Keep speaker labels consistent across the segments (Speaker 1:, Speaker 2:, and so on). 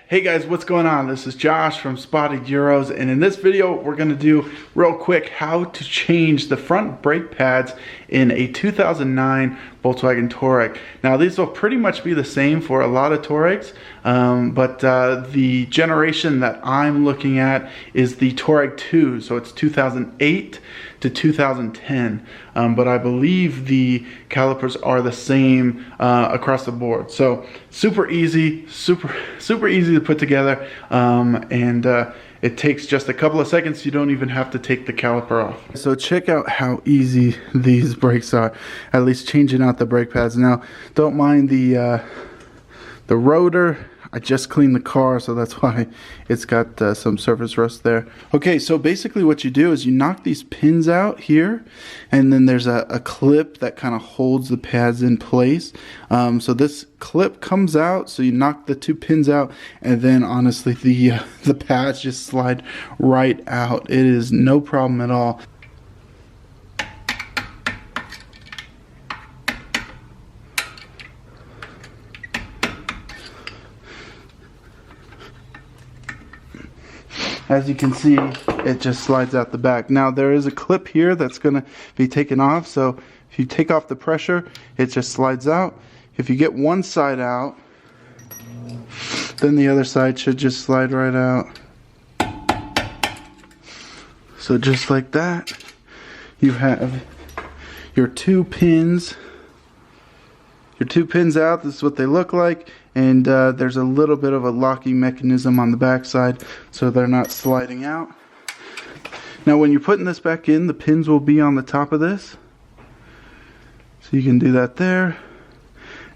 Speaker 1: Hey guys, what's going on? This is Josh from Spotted Euros, and in this video we're going to do real quick how to change the front brake pads in a 2009 Volkswagen Touareg. Now these will pretty much be the same for a lot of Touaregs, but the generation that I'm looking at is the Touareg 2, so it's 2008 to 2010, but I believe the calipers are the same across the board. So super easy, super easy to put together, and it takes just a couple of seconds. You don't even have to take the caliper off. So check out how easy these brakes are, at least changing out the brake pads. Now don't mind the rotor. I just cleaned the car, so that's why it's got some surface rust there. Okay, so basically what you do is you knock these pins out here, and then there's a clip that kind of holds the pads in place. So this clip comes out, so you knock the two pins out, and then honestly the pads just slide right out. It is no problem at all. As you can see, it just slides out the back. Now there is a clip here that's going to be taken off, so if you take off the pressure, it just slides out. If you get one side out, then the other side should just slide right out. So just like that, you have your two pins. Your two pins out, this is what they look like, and there's a little bit of a locking mechanism on the back side so they're not sliding out. Now when you're putting this back in, the pins will be on the top of this, so you can do that there.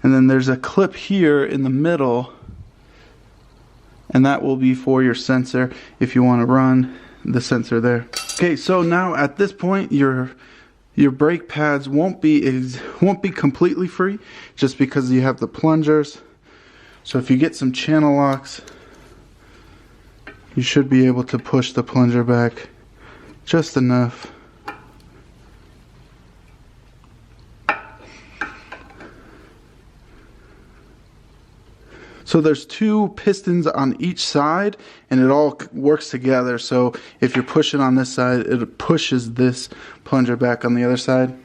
Speaker 1: And then there's a clip here in the middle, and that will be for your sensor if you want to run the sensor there. Okay, so now at this point your brake pads won't be completely free, just because you have the plungers. So if you get some channel locks, you should be able to push the plunger back just enough. So there's two pistons on each side, and it all works together. So if you're pushing on this side, it pushes this plunger back on the other side.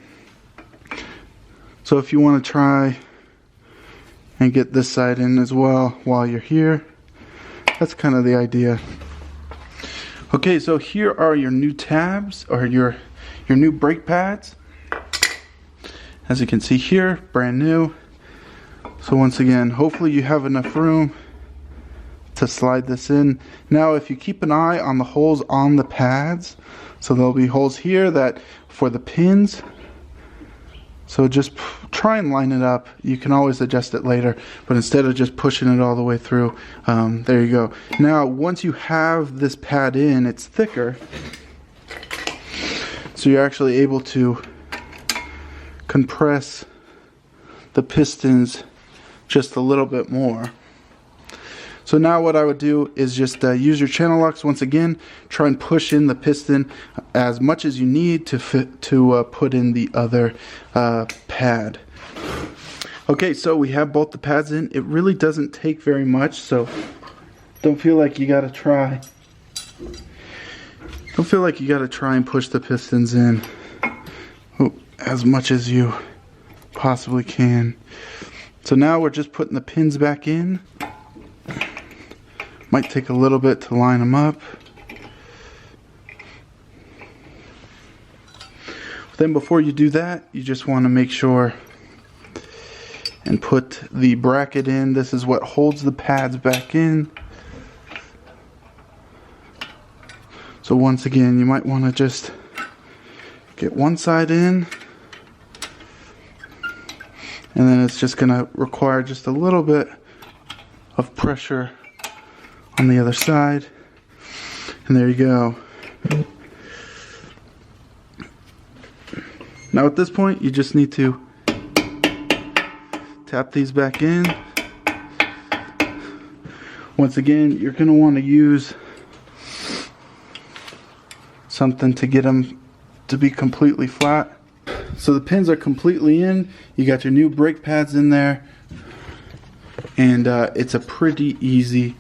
Speaker 1: So if you want to try and get this side in as well while you're here, that's kind of the idea. Okay, so here are your new tabs, or your new brake pads. As you can see here, brand new. So once again, hopefully you have enough room to slide this in. Now if you keep an eye on the holes on the pads, so there'll be holes here that for the pins. So just try and line it up. You can always adjust it later, but instead of just pushing it all the way through, there you go. Now once you have this pad in, it's thicker, so you're actually able to compress the pistons just a little bit more. So now what I would do is just use your channel locks once again. Try and push in the piston as much as you need to put in the other pad. Okay, so we have both the pads in. It really doesn't take very much, so don't feel like you gotta try. Don't feel like you gotta try and push the pistons in as much as you possibly can. So now we're just putting the pins back in. Might take a little bit to line them up. Then before you do that, you just want to make sure and put the bracket in. This is what holds the pads back in. So once again, you might want to just get one side in, and then it's just going to require just a little bit of pressure on the other side, and there you go. Now at this point, you just need to tap these back in. Once again, you're going to want to use something to get them to be completely flat. So the pins are completely in. You got your new brake pads in there, and it's a pretty easy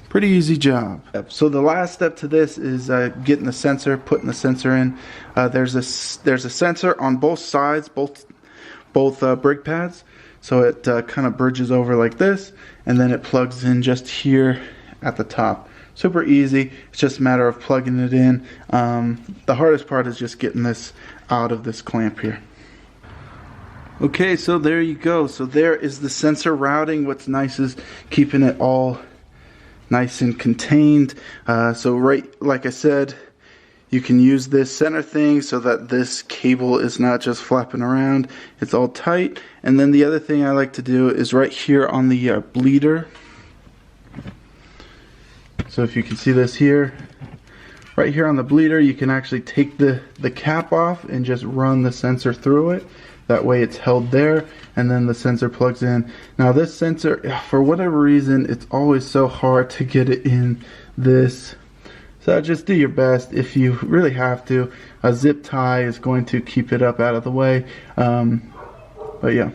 Speaker 1: Pretty easy job. So the last step to this is getting the sensor, putting the sensor in. There's a sensor on both sides, both brake pads. So it kind of bridges over like this, and then it plugs in just here at the top. Super easy. It's just a matter of plugging it in. The hardest part is just getting this out of this clamp here. Okay, so there you go. So there is the sensor routing. What's nice is keeping it all nice and contained. So right, like I said, you can use this center thing so that this cable is not just flapping around. It's all tight. And then the other thing I like to do is right here on the bleeder. So if you can see this here, right here on the bleeder, you can actually take the cap off and just run the sensor through it. That way it's held there, and then the sensor plugs in. Now this sensor, for whatever reason, it's always so hard to get it in this. So just do your best if you really have to. A zip tie is going to keep it up out of the way. But yeah.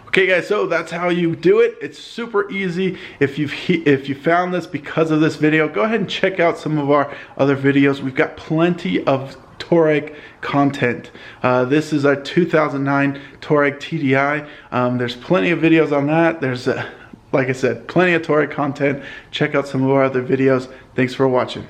Speaker 1: Okay guys, so that's how you do it. It's super easy. If you found this because of this video, go ahead and check out some of our other videos. We've got plenty of Touareg content. This is our 2009 Touareg TDI. There's plenty of videos on that. There's, like I said, plenty of Touareg content. Check out some of our other videos. Thanks for watching.